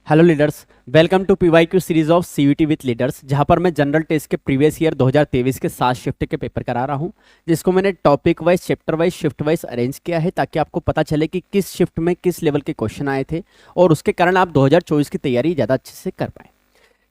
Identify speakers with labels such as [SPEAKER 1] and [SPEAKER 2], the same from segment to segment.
[SPEAKER 1] Hello leaders, welcome to PYQ series of CUET with leaders, जहां पर मैं general test के प्रीवियस ईयर 2023 के 7 शिफ्ट के पेपर करा रहा हूं, जिसको मैंने topic wise, chapter wise, shift wise arrange किया है ताकि आपको पता चले कि किस शिफ्ट में किस लेवल के क्वेश्चन आए थे और उसके कारण आप 2024 की तैयारी ज़्यादा अच्छे से कर पाए।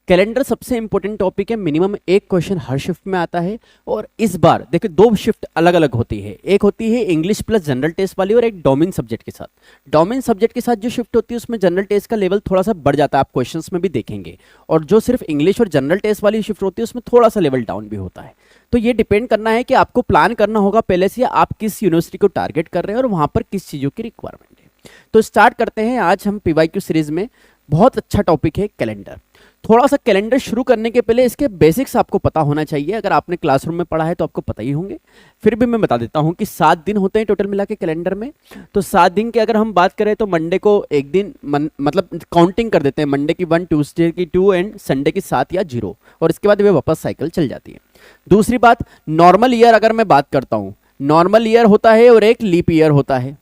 [SPEAKER 1] कैलेंडर सबसे इंपॉर्टेंट टॉपिक है, मिनिमम एक क्वेश्चन हर शिफ्ट में आता है। और इस बार देखिए दो शिफ्ट अलग अलग होती है, एक होती है इंग्लिश प्लस जनरल टेस्ट वाली और एक डोमेन सब्जेक्ट के साथ। डोमेन सब्जेक्ट के साथ जो शिफ्ट होती है उसमें जनरल टेस्ट का लेवल थोड़ा सा बढ़ जाता है, आप क्वेश्चंस में भी देखेंगे। और जो सिर्फ इंग्लिश और जनरल टेस्ट वाली शिफ्ट होती है उसमें थोड़ा सा लेवल डाउन भी होता है। तो ये डिपेंड करना है कि आपको प्लान करना होगा पहले से आप किस यूनिवर्सिटी को टारगेट कर रहे हैं और वहां पर किस चीज़ों की रिक्वायरमेंट है। तो स्टार्ट करते हैं। आज हम पीवाईक्यू सीरीज में बहुत अच्छा टॉपिक है कैलेंडर। थोड़ा सा कैलेंडर शुरू करने के पहले इसके बेसिक्स आपको पता होना चाहिए। अगर आपने क्लासरूम में पढ़ा है तो आपको पता ही होंगे, फिर भी मैं बता देता हूं कि 7 दिन होते हैं टोटल मिला के कैलेंडर में। तो 7 दिन की अगर हम बात करें तो मंडे को एक दिन मतलब काउंटिंग कर देते हैं, मंडे की 1, ट्यूसडे की 2 एंड संडे की 7 या 0, और इसके बाद वे वापस साइकिल चल जाती है। दूसरी बात, नॉर्मल ईयर अगर मैं बात करता हूँ, नॉर्मल ईयर होता है और एक लीप ईयर होता है।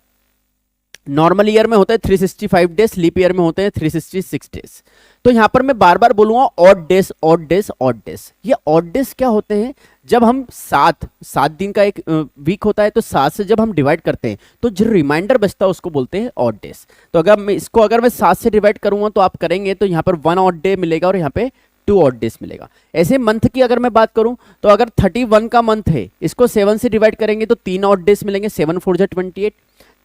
[SPEAKER 1] नॉर्मल ईयर में होता है 365 डेज, लीप ईयर में होते हैं 366 डेज। तो यहां पर मैं बार बार बोलूंगा odd days, odd days, odd days. ये ऑड डेज क्या होते हैं? जब हम 7 दिन का एक वीक होता है तो 7 से जब हम डिवाइड करते हैं तो जो रिमाइंडर बचता है उसको बोलते हैं ऑड डेज। तो अगर मैं 7 से डिवाइड करूंगा तो आप करेंगे तो यहाँ पर 1 ऑड डे मिलेगा और यहाँ पे 2 ऑड डेज मिलेगा। ऐसे मंथ की अगर मैं बात करूं तो अगर 31 का मंथ है, इसको 7 से डिवाइड करेंगे तो 3 ऑड डेज मिलेंगे, 7 4 जा 28,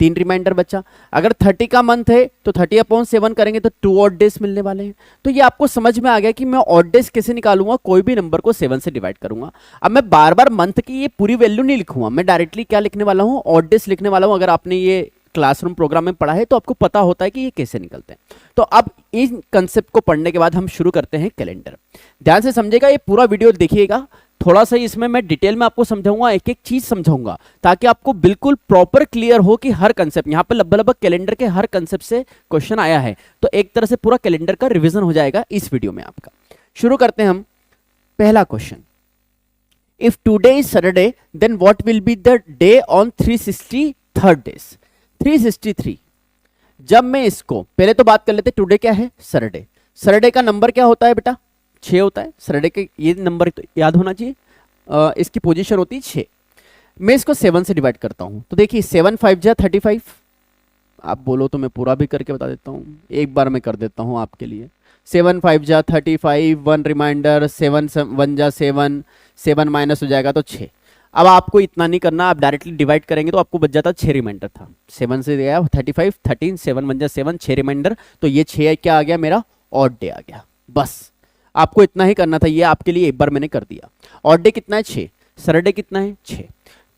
[SPEAKER 1] 3 रिमाइंडर बचा। अगर 30 का मंथ है तो 30/7 करेंगे तो 2 ऑड डेज मिलने वाले हैं। तो ये आपको समझ में आ गया कि मैं ऑड डेज कैसे निकालूंगा, कोई भी नंबर को 7 से डिवाइड करूंगा। अब मैं बार बार मंथ की ये पूरी वैल्यू नहीं लिखूंगा, मैं डायरेक्टली क्या लिखने वाला हूँ, ऑड डेज लिखने वाला हूँ। अगर आपने ये क्लासरूम प्रोग्राम में पढ़ा है तो आपको पता होता है कि ये कैसे निकलते हैं। तो अब इन कंसेप्ट को पढ़ने के बाद हम शुरू करते हैं कैलेंडर। ध्यान से समझेगा, ये पूरा वीडियो देखिएगा। थोड़ा सा इसमें मैं डिटेल में आपको समझाऊंगा, एक एक चीज समझाऊंगा ताकि आपको बिल्कुल प्रॉपर क्लियर हो कि हर कंसेप्ट, यहां पर लगभग कैलेंडर के हर कंसेप्ट से क्वेश्चन आया है। तो एक तरह से पूरा कैलेंडर का रिवीजन हो जाएगा इस वीडियो में आपका। शुरू करते हैं हम। पहला question, if today is Saturday then what will be the day on 363 days. 363, जब मैं इसको पहले तो बात कर लेते, टुडे क्या है, सैटरडे। सैटरडे का नंबर क्या होता है बेटा, 6 होता है। सैटरडे के ये नंबर तो याद होना चाहिए, इसकी पोजीशन होती है 6। मैं इसको 7 से डिवाइड करता हूं तो देखिए 7 5 जा 35। आप बोलो तो मैं पूरा भी करके बता देता हूं, एक बार मैं कर देता हूं आपके लिए। 7 5 जा 35, 1 रिमाइंडर, 7 1 जा 7, 7 माइनस हो जाएगा तो 6। अब आपको इतना नहीं करना, आप डायरेक्टली डिवाइड करेंगे तो आपको बच जाता 6 रिमाइंडर था। 7 से गया 35, 13, 7 1 जा 7, 6 रिमाइंडर, तो ये 6 क्या आ गया मेरा, ऑड डे आ गया। बस आपको इतना ही करना था, ये आपके लिए एक बार मैंने कर दिया। ऑड डे कितना है, 6। सैटरडे कितना है, 6।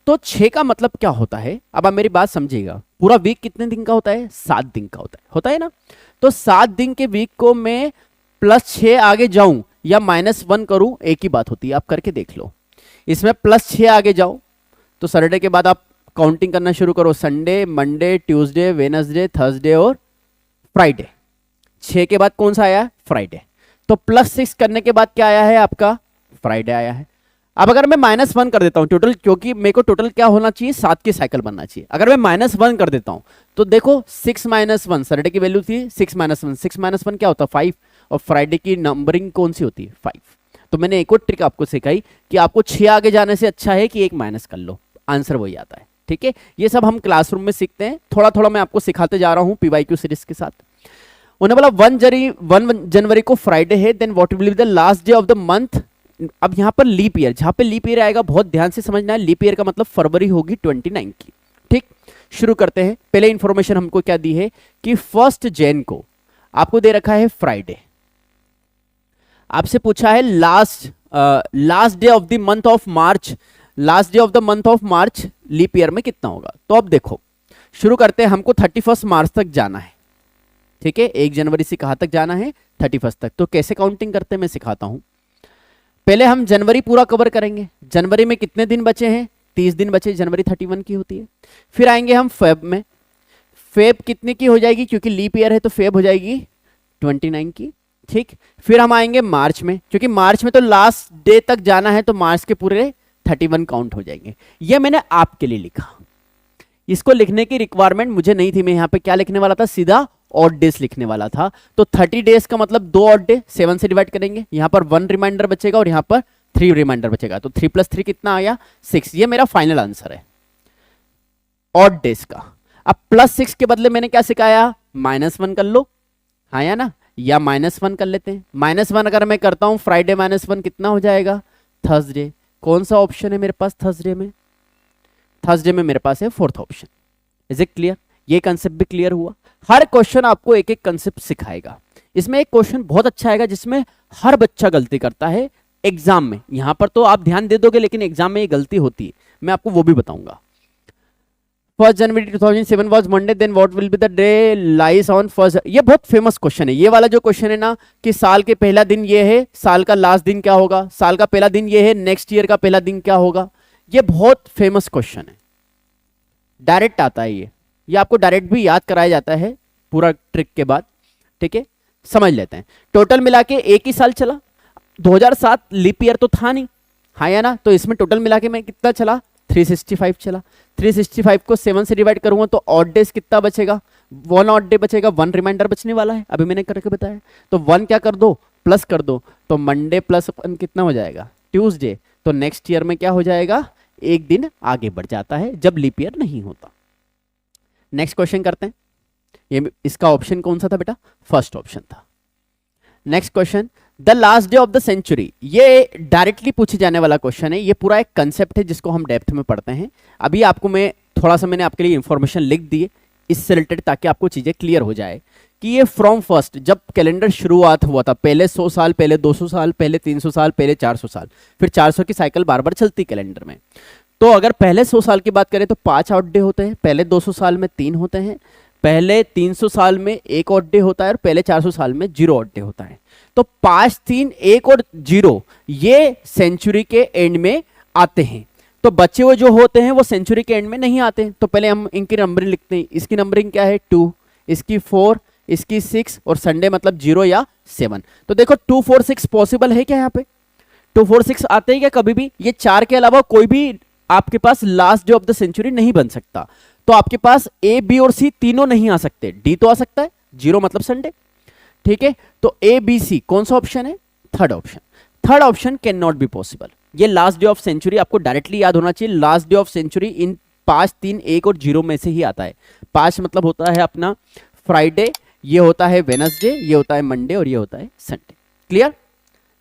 [SPEAKER 1] तो 6 का मतलब क्या होता है, अब आप मेरी बात समझिएगा। पूरा वीक कितने दिन का होता है, 7 दिन का होता है ना। तो 7 दिन के वीक को मैं +6 आगे जाऊं या -1 करूं, एक ही बात होती है, आप करके देख लो। इसमें +6 आगे जाओ तो सैटरडे के बाद आप काउंटिंग करना शुरू करो, Sunday, Monday, Tuesday, Wednesday, Thursday और फ्राइडे। 6 के बाद कौन सा आया, फ्राइडे। तो +6 करने के बाद क्या आया है आपका, फ्राइडे आया है। अब अगर मैं -1 कर देता हूं टोटल, क्योंकि मेरे को टोटल क्या होना चाहिए, 7 की साइकिल बनना चाहिए। अगर मैं -1 कर देता हूं तो देखो 6 - 1, सैटरडे की वैल्यू थी 6 - 1, 6 - 1 क्या होता है, 5, और फ्राइडे की नंबरिंग कौन सी होती है, 5। तो मैंने एक और ट्रिक आपको सिखाई कि आपको 6 आगे जाने से अच्छा है कि 1 माइनस कर लो, आंसर वही आता है। ठीक है, ये सब हम क्लासरूम में सीखते हैं, थोड़ा थोड़ा मैं आपको सिखाते जा रहा हूं पीवाईक्यू सीरीज के साथ। उन्हें बोला 1 जनवरी को फ्राइडे है, then what will be the last day of the month. अब यहां पर लीप ईयर, जहां पे लीप ईयर आएगा बहुत ध्यान से समझना है, लीप ईयर का मतलब फरवरी होगी 29 की। ठीक, शुरू करते हैं। पहले इंफॉर्मेशन हमको क्या दी है कि 1 जैन को आपको दे रखा है फ्राइडे। आपसे पूछा है last day of the month of March, last day of the month of March leap year में कितना होगा। तो अब देखो शुरू करते हैं, हमको 31 मार्च तक जाना है। ठीक है, 1 जनवरी से कहां तक जाना है, 31 तक। तो कैसे काउंटिंग करते हैं मैं सिखाता हूं। पहले हम जनवरी पूरा कवर करेंगे। जनवरी में कितने दिन बचे हैं, 30 दिन बचे, जनवरी 31 की होती है। फिर आएंगे हम फेब में, फेब कितने की हो जाएगी, क्योंकि लीप ईयर है तो फेब हो जाएगी 29 की। ठीक, फिर हम आएंगे मार्च में, क्योंकि मार्च में तो लास्ट डे तक जाना है तो मार्च के पूरे 31 काउंट हो जाएंगे। ये मैंने आपके लिए लिखा, इसको लिखने की रिक्वायरमेंट मुझे नहीं थी, मैं यहाँ पे क्या लिखने वाला था, सीधा ऑड डेज लिखने वाला था। तो 30 डेज का मतलब 2 ऑड डे, 7 से डिवाइड करेंगे, यहाँ पर 1 रिमाइंडर बचेगा और यहाँ पर 3 रिमाइंडर बचेगा। तो 3 + 3 कितना आ गया? 6। ये मेरा फाइनल आंसर है ऑड डेज का। अब +6 के बदले मैंने क्या सिखाया? -1 कर लो, हाँ या ना, या -1 कर लेते हैं। -1 अगर मैं करता हूं फ्राइडे -1 कितना हो जाएगा? थर्सडे। कौन सा ऑप्शन है मेरे पास थर्सडे में? थर्सडे में मेरे पास है 4th option. Is it clear? ये कंसेप्ट भी क्लियर हुआ। हर क्वेश्चन आपको एक एक कंसेप्ट सिखाएगा। इसमें एक क्वेश्चन बहुत अच्छा आएगा जिसमें हर बच्चा गलती करता है एग्जाम में। यहां पर तो आप ध्यान दे दोगे लेकिन एग्जाम में ये गलती होती है, मैं आपको वो भी बताऊंगा। 1 जनवरी 2007 was Monday, then what will be the day lies on 1st? ये बहुत फेमस क्वेश्चन है। ये वाला जो क्वेश्चन है ना कि साल के पहला दिन ये है, साल का लास्ट दिन क्या होगा, साल का पहला दिन ये है, नेक्स्ट ईयर का पहला दिन क्या होगा, ये बहुत फेमस क्वेश्चन है। डायरेक्ट आता है ये आपको डायरेक्ट भी याद कराया जाता है पूरा ट्रिक के बाद। ठीक है, समझ लेते हैं। टोटल मिला के एक ही साल चला, 2007 लीप ईयर तो था नहीं, हाँ या ना, तो इसमें टोटल मिला के मैं कितना चला? 365 चला। 365 को 7 से डिवाइड करूंगा तो ऑड डेज कितना बचेगा? 1 ऑड डे बचेगा, 1 रिमाइंडर बचने वाला है, अभी मैंने करके बताया। तो 1 क्या कर दो? प्लस कर दो, तो मंडे +1 कितना हो जाएगा? ट्यूसडे। तो नेक्स्ट ईयर में क्या हो जाएगा? एक दिन आगे बढ़ जाता है जब लीप ईयर नहीं होता। नेक्स्ट क्वेश्चन करते हैं। ये इसका ऑप्शन कौन सा था बेटा? फर्स्ट ऑप्शन था। Next question, the last day of the century. ये डायरेक्टली पूछे जाने वाला क्वेश्चन है। ये पूरा एक कंसेप्ट है जिसको हम डेप्थ में पढ़ते हैं। अभी आपको मैं थोड़ा सा मैंने आपके लिए इंफॉर्मेशन लिख दी है इससे रिलेटेड, ताकि आपको चीजें क्लियर हो जाए कि ये फ्रॉम फर्स्ट, जब कैलेंडर शुरुआत हुआ था, पहले 100 साल, पहले 200 साल, पहले 300 साल, पहले 400 साल, फिर 400 की साइकिल बार बार चलती कैलेंडर में। तो अगर पहले 100 साल की बात करें तो 5 ऑड डे होते हैं, पहले 200 साल में 3 होते हैं, पहले 300 साल में 1 ऑड डे होता है और पहले 400 साल में 0 ऑड डे होता है। तो 5, 3, 1 और 0 ये सेंचुरी के एंड में आते हैं। तो बचे हुए जो होते हैं वो सेंचुरी के एंड में नहीं आते। तो पहले हम इनकी नंबरिंग लिखते हैं। इसकी नंबरिंग क्या है? 2, इसकी 4, इसकी 6 और संडे मतलब 0 या 7। तो देखो 2, 4, 6 पॉसिबल है क्या? यहाँ पे 2, 4, 6 आते हैं क्या कभी भी? ये 4 के अलावा कोई भी आपके पास last day of the century नहीं बन सकता। तो आपके पास ए, बी और सी तीनों नहीं आ सकते। डी तो आ सकता है, 0 मतलब संडे। ठीक है, तो ए, बी, सी कौन सा ऑप्शन है? Third option. Third option can not be possible. ये लास्ट डे ऑफ सेंचुरी आपको डायरेक्टली याद होना चाहिए। Last day of century in 5, 3, 1 और 0 में से ही आता है। 5 मतलब होता है अपना फ्राइडे, ये होता है वेनसडे, ये होता है मंडे और ये होता है Sunday. Clear?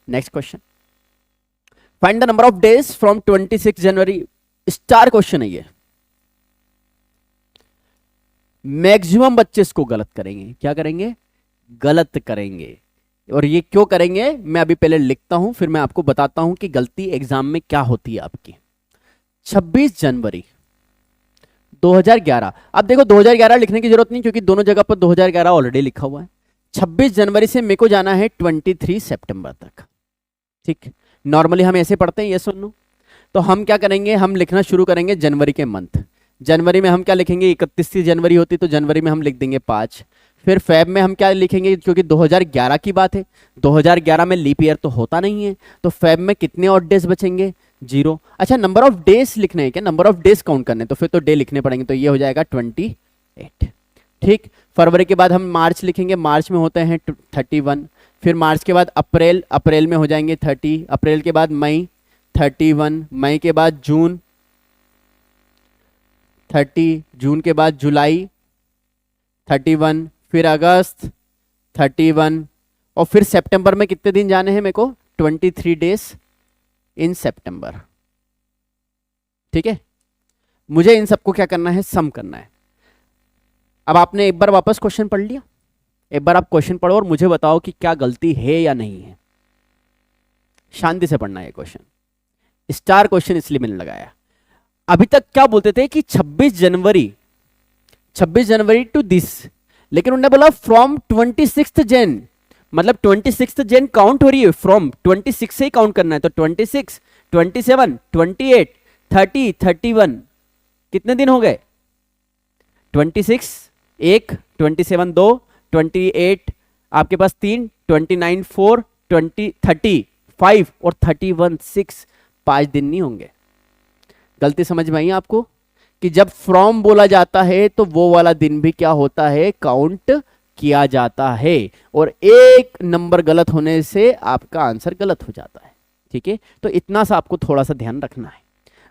[SPEAKER 1] Next question, find the number of days from 26 January. Star question है ये। मैक्सिमम बच्चे इसको गलत करेंगे। क्या करेंगे? गलत करेंगे। और ये क्यों करेंगे मैं अभी पहले लिखता हूं, फिर मैं आपको बताता हूं कि गलती एग्जाम में क्या होती है आपकी। 26 जनवरी 2011। अब देखो 2011 लिखने की जरूरत नहीं क्योंकि दोनों जगह पर 2011 ऑलरेडी लिखा हुआ है। 26 जनवरी से मेरे को जाना है 23 सितंबर तक। ठीक, नॉर्मली हम ऐसे पढ़ते हैं, ये सुन लो। तो हम क्या करेंगे? हम लिखना शुरू करेंगे जनवरी के मंथ। जनवरी में हम क्या लिखेंगे? 31 जनवरी होती तो जनवरी में हम लिख देंगे 5। फिर फेब में हम क्या लिखेंगे? क्योंकि 2011 की बात है, 2011 में लीप ईयर तो होता नहीं है, तो फेब में कितने ऑड डेज बचेंगे? 0। अच्छा, नंबर ऑफ डेज लिखने हैं क्या? नंबर ऑफ डेज काउंट करने, तो फिर तो डे लिखने पड़ेंगे, तो ये हो जाएगा 28। ठीक, फरवरी के बाद हम मार्च लिखेंगे, मार्च में होते हैं 31। फिर मार्च के बाद अप्रैल, अप्रैल में हो जाएंगे 30। अप्रैल के बाद मई 31, मई के बाद जून 30, जून के बाद जुलाई 31, फिर अगस्त 31 और फिर सितंबर में कितने दिन जाने हैं मेरे को? 23 डेज इन सितंबर। ठीक है, मुझे इन सबको क्या करना है? सम करना है। अब आपने एक बार वापस क्वेश्चन पढ़ लिया, एक बार आप क्वेश्चन पढ़ो और मुझे बताओ कि क्या गलती है या नहीं है। शांति से पढ़ना है क्वेश्चन। स्टार क्वेश्चन इसलिए मैंने लगाया। अभी तक क्या बोलते थे कि 26 जनवरी टू दिस, लेकिन उन्होंने बोला फ्रॉम 26 जन, मतलब 26 जन काउंट हो रही है, फ्रॉम 26 से ही काउंट करना है। तो 26, 27, 28, 30, 31 कितने दिन हो गए? 26 1, 27 2, 28 आपके पास 3, 29 4, 20 30 5 और 31 6, 5 दिन नहीं होंगे। गलती समझ में आई आपको कि जब फ्रॉम बोला जाता है तो वो वाला दिन भी क्या होता है? काउंट किया जाता है, और एक नंबर गलत होने से आपका आंसर गलत हो जाता है। ठीक है, तो इतना सा आपको थोड़ा सा ध्यान रखना है।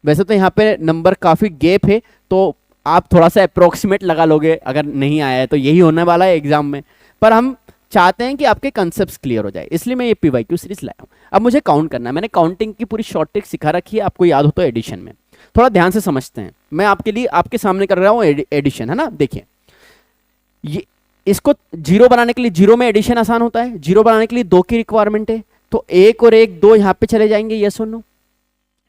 [SPEAKER 1] वैसे तो यहाँ पे नंबर काफी गैप है, तो आप थोड़ा सा अप्रोक्सीमेट लगा लोगे, अगर नहीं आया है तो यही होने वाला है एग्जाम में, पर हम चाहते हैं कि आपके कंसेप्ट क्लियर हो जाए, इसलिए मैं ये पीवाईक्यू सीरीज लाया हूँ। अब मुझे काउंट करना है, मैंने काउंटिंग की पूरी शॉर्ट ट्रिक सिखा रखी है, आपको याद हो तो एडिशन में। थोड़ा ध्यान से समझते हैं, मैं आपके लिए आपके सामने कर रहा हूँ एडिशन, है ना। देखिए ये इसको जीरो बनाने के लिए, जीरो में एडिशन आसान होता है, जीरो बनाने के लिए 2 की रिक्वायरमेंट है, तो 1 और 1 2 यहाँ पे चले जाएंगे, यस और नो।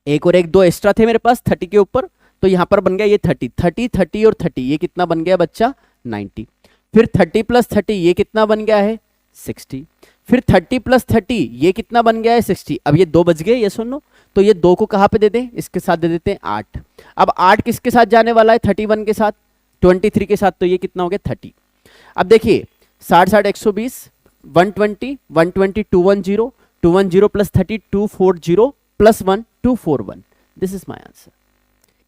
[SPEAKER 1] 1 और 1 2 एक्स्ट्रा थे मेरे पास 30 के ऊपर, तो यहाँ पर बन गया ये 30 30 30 और 30, ये कितना बन गया बच्चा 90। फिर 30 प्लस 30 ये कितना बन गया है 60। फिर 30 प्लस 30 ये कितना बन गया है 60। अब ये 2 बच गए, ये सुनो, तो ये 2 को कहाँ पे दे दें, इसके साथ दे देते हैं 8। अब 8 किसके साथ जाने वाला है 31 के साथ, 23 के साथ, तो ये कितना हो गया 30। अब देखिए 60 60 120, 120 120 210, 210 plus 30 240 plus 1 241। This is my answer.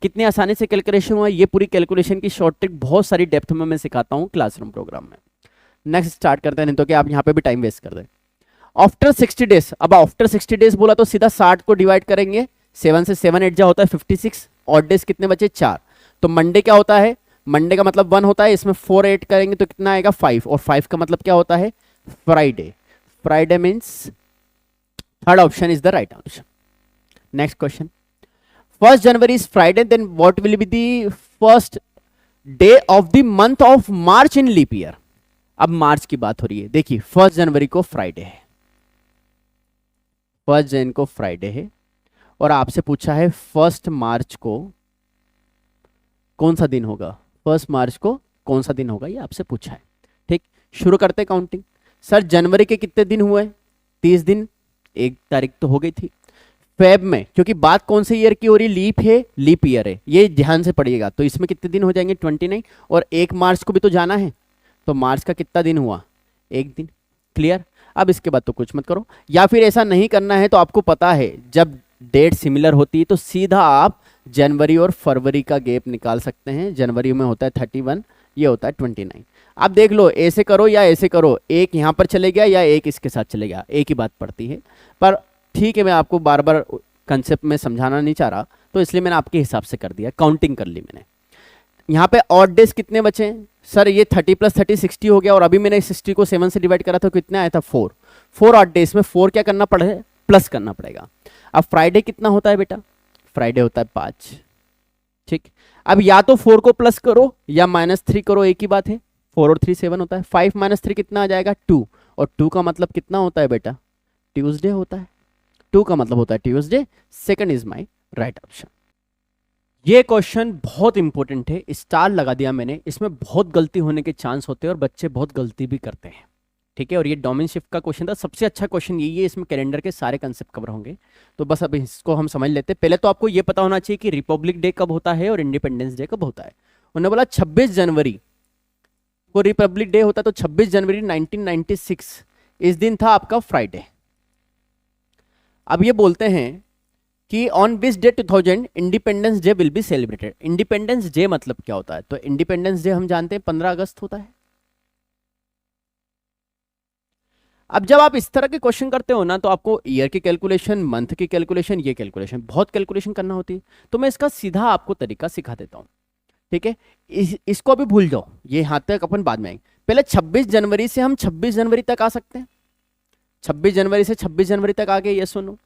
[SPEAKER 1] कितनी आसानी से कैलकुलेशन हुआ, ये पूरी कैलकुलेशन की शॉर्ट ट्रिक बहुत सारी डेप्थ में मैं सिखाता हूँ क्लासरूम प्रोग्राम में। नेक्स्ट स्टार्ट करते हैं, नहीं तो कि आप यहाँ पे भी टाइम वेस्ट कर दें। आफ्टर 60 डेज, अब आफ्टर 60 डेज बोला तो सीधा 60 को डिवाइड करेंगे, 7 से 7 8 जा होता है 56, ऑड डेज कितने बचे 4, तो मंडे क्या होता है, मंडे का मतलब 1 होता है, इसमें 4 ऐड करेंगे तो कितना आएगा 5, और 5 का मतलब क्या होता है Friday. Friday means third option is the right answer. Next question, 1st January is Friday, then what will be the first day of the month of March in leap year? अब मार्च की बात हो रही है, देखिए 1st जनवरी को Friday है, 1st जन को फ्राइडे है, और आपसे पूछा है 1st मार्च को कौन सा दिन होगा, 1st मार्च को कौन सा दिन होगा, ये आपसे पूछा है। ठीक, शुरू करते काउंटिंग। सर जनवरी के कितने दिन हुए, 30 दिन, 1 तारीख तो हो गई थी। फेब में, क्योंकि बात कौन से ईयर की हो रही, लीप है, लीप ईयर है, ये ध्यान से पढ़िएगा, तो इसमें कितने दिन हो जाएंगे 29, और 1 मार्च को भी तो जाना है, तो मार्च का कितना दिन हुआ 1 दिन। क्लियर। अब इसके बाद तो कुछ मत करो, या फिर ऐसा नहीं करना है तो आपको पता है जब डेट सिमिलर होती है तो सीधा आप जनवरी और फरवरी का गैप निकाल सकते हैं। जनवरी में होता है 31, ये होता है 29। आप देख लो ऐसे करो या ऐसे करो, एक यहाँ पर चले गया या एक इसके साथ चले गया, एक ही बात पड़ती है, पर ठीक है मैं आपको बार बार कंसेप्ट में समझाना नहीं चाह रहा, तो इसलिए मैंने आपके हिसाब से कर दिया, काउंटिंग कर ली मैंने। यहाँ पे ऑड डेज कितने बचे, सर ये 30 प्लस 30 60 हो गया, और अभी मैंने 60 को 7 से डिवाइड करा था, कितना आया था 4। 4 ऑड डेज में 4 क्या करना पड़े, प्लस करना पड़ेगा। अब फ्राइडे कितना होता है बेटा, फ्राइडे होता है 5। ठीक, अब या तो 4 को प्लस करो या -3 करो, एक ही बात है, 4 और 3 7 होता है। 5 - 3 कितना आ जाएगा 2, और 2 का मतलब कितना होता है बेटा ट्यूसडे होता है, 2 का मतलब होता है Tuesday. Second is my right option. ये क्वेश्चन बहुत इंपॉर्टेंट है, स्टार लगा दिया मैंने, इसमें बहुत गलती होने के चांस होते हैं और बच्चे बहुत गलती भी करते हैं। ठीक है, और ये डोमेन शिफ्ट का क्वेश्चन था, सबसे अच्छा क्वेश्चन यही है, इसमें कैलेंडर के सारे कंसेप्ट कवर होंगे। तो बस अब इसको हम समझ लेते हैं। पहले तो आपको ये पता होना चाहिए कि रिपब्लिक डे कब होता है और इंडिपेंडेंस डे कब होता है। उन्होंने बोला 26 जनवरी को रिपब्लिक डे होता है, तो 26 जनवरी 1996 इस दिन था आपका फ्राइडे। अब ये बोलते हैं कि on which day 2000 independence day will be celebrated. Independence day मतलब क्या होता है, तो इंडिपेंडेंस डे हम जानते हैं 15 अगस्त होता है। अब जब आप इस तरह के क्वेश्चन करते हो ना, तो आपको ईयर की कैलकुलेशन, मंथ की कैलकुलेशन, ये कैलकुलेशन बहुत कैलकुलेशन करना होती है, तो मैं इसका सीधा आपको तरीका सिखा देता हूं। ठीक है, इसको अभी भूल जाओ, ये यहां तक अपन बाद में आएंगे। पहले 26 जनवरी से हम 26 जनवरी तक आ सकते हैं, 26 जनवरी से 26 जनवरी तक आ गए, ये सुनो,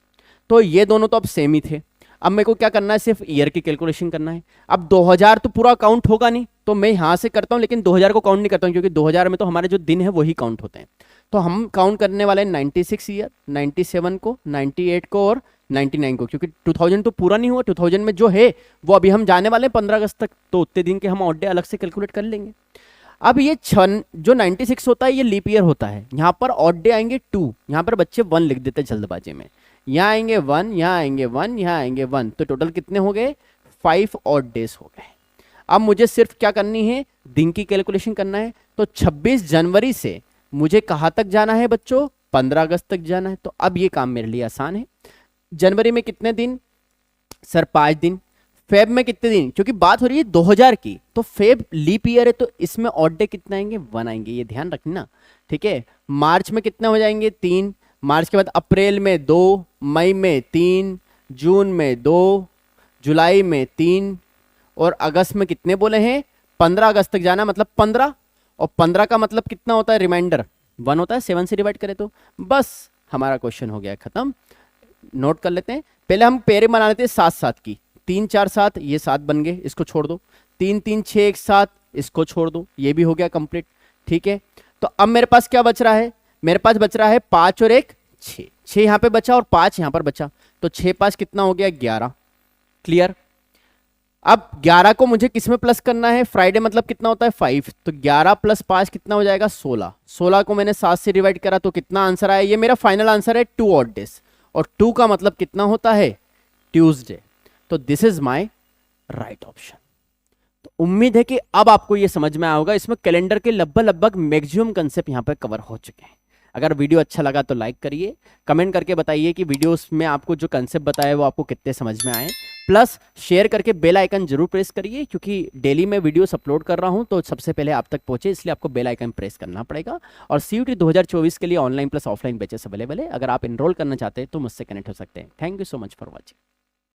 [SPEAKER 1] तो ये दोनों तो अब सेम ही थे। अब मेरे को क्या करना है, सिर्फ ईयर की कैलकुलेशन करना है। अब 2000 तो पूरा काउंट होगा नहीं, तो मैं यहां से करता हूं, लेकिन 2000 को काउंट नहीं करता हूं, क्योंकि 2000 में तो हमारे जो दिन है वही काउंट होते हैं। तो हम काउंट करने वाले हैं 96 ईयर, 97 को, 98 को और 99 को, क्योंकि 2000 तो पूरा नहीं हुआ। 2000 में जो है वो अभी हम जाने वाले हैं 15 अगस्त तक, तो उतने दिन के हम ऑड डे अलग से कैलकुलेट कर लेंगे। अब ये जो 96 होता है ये लीप ईयर होता है, यहाँ पर ऑड डे आएंगे 2, यहाँ पर बच्चे 1 लिख देते जल्दबाजी में, यहाँ आएंगे 1, यहाँ आएंगे 1, यहाँ आएंगे 1, तो टोटल कितने हो गए 5 ऑड डेज हो गए। अब मुझे सिर्फ क्या करनी है, दिन की कैलकुलेशन करना है। तो 26 जनवरी से मुझे कहाँ तक जाना है बच्चों, 15 अगस्त तक जाना है। तो अब ये काम मेरे लिए आसान है। जनवरी में कितने दिन, सर 5 दिन, फेब में कितने दिन, क्योंकि बात हो रही है 2000 की, तो फेब लीप ईयर है तो इसमें ऑड डे कितने आएंगे, 1 आएंगे, ये ध्यान रखना। ठीक है, मार्च में कितने हो जाएंगे, 3। मार्च के बाद अप्रैल में 2, मई में 3, जून में 2, जुलाई में 3, और अगस्त में कितने बोले हैं, 15 अगस्त तक जाना, मतलब 15। और 15 का मतलब कितना होता है, रिमाइंडर 1 होता है, 7 से डिवाइड करें तो। बस हमारा क्वेश्चन हो गया खत्म। नोट कर लेते हैं, पहले हम पेरे बना लेते हैं 7-7 की। 3 4 7, ये 7 बन गए, इसको छोड़ दो। 3 3 6 1 7, इसको छोड़ दो, ये भी हो गया कंप्लीट। ठीक है, तो अब मेरे पास क्या बच रहा है, मेरे पास बच रहा है 5 और 1 6, 6 यहां पे बचा और 5 यहां पर बचा, तो 6 5 कितना हो गया, 11। क्लियर। अब 11 को मुझे किस में प्लस करना है, फ्राइडे मतलब कितना होता है 5, तो 11 + 5 कितना हो जाएगा 16। 16 को मैंने 7 से डिवाइड करा तो कितना आंसर आया, ये मेरा फाइनल आंसर है 2 ऑड डेज, और 2 का मतलब कितना होता है, ट्यूसडे। तो this is my right option. तो उम्मीद है कि अब आपको ये समझ में आया होगा, इसमें कैलेंडर के लगभग मैक्सिमम कंसेप्ट यहां पर कवर हो चुके हैं। अगर वीडियो अच्छा लगा तो लाइक करिए, कमेंट करके बताइए कि वीडियोस में आपको जो कंसेप्ट बताया वो आपको कितने समझ में आए, प्लस शेयर करके बेल आइकन जरूर प्रेस करिए, क्योंकि डेली मैं वीडियोस अपलोड कर रहा हूं तो सबसे पहले आप तक पहुंचे, इसलिए आपको बेल आइकन प्रेस करना पड़ेगा। और CUET 2024 के लिए online plus offline batches available है, अगर आप इनरोल करना चाहते हैं तो मुझसे कनेक्ट हो सकते हैं। Thank you so much for watching.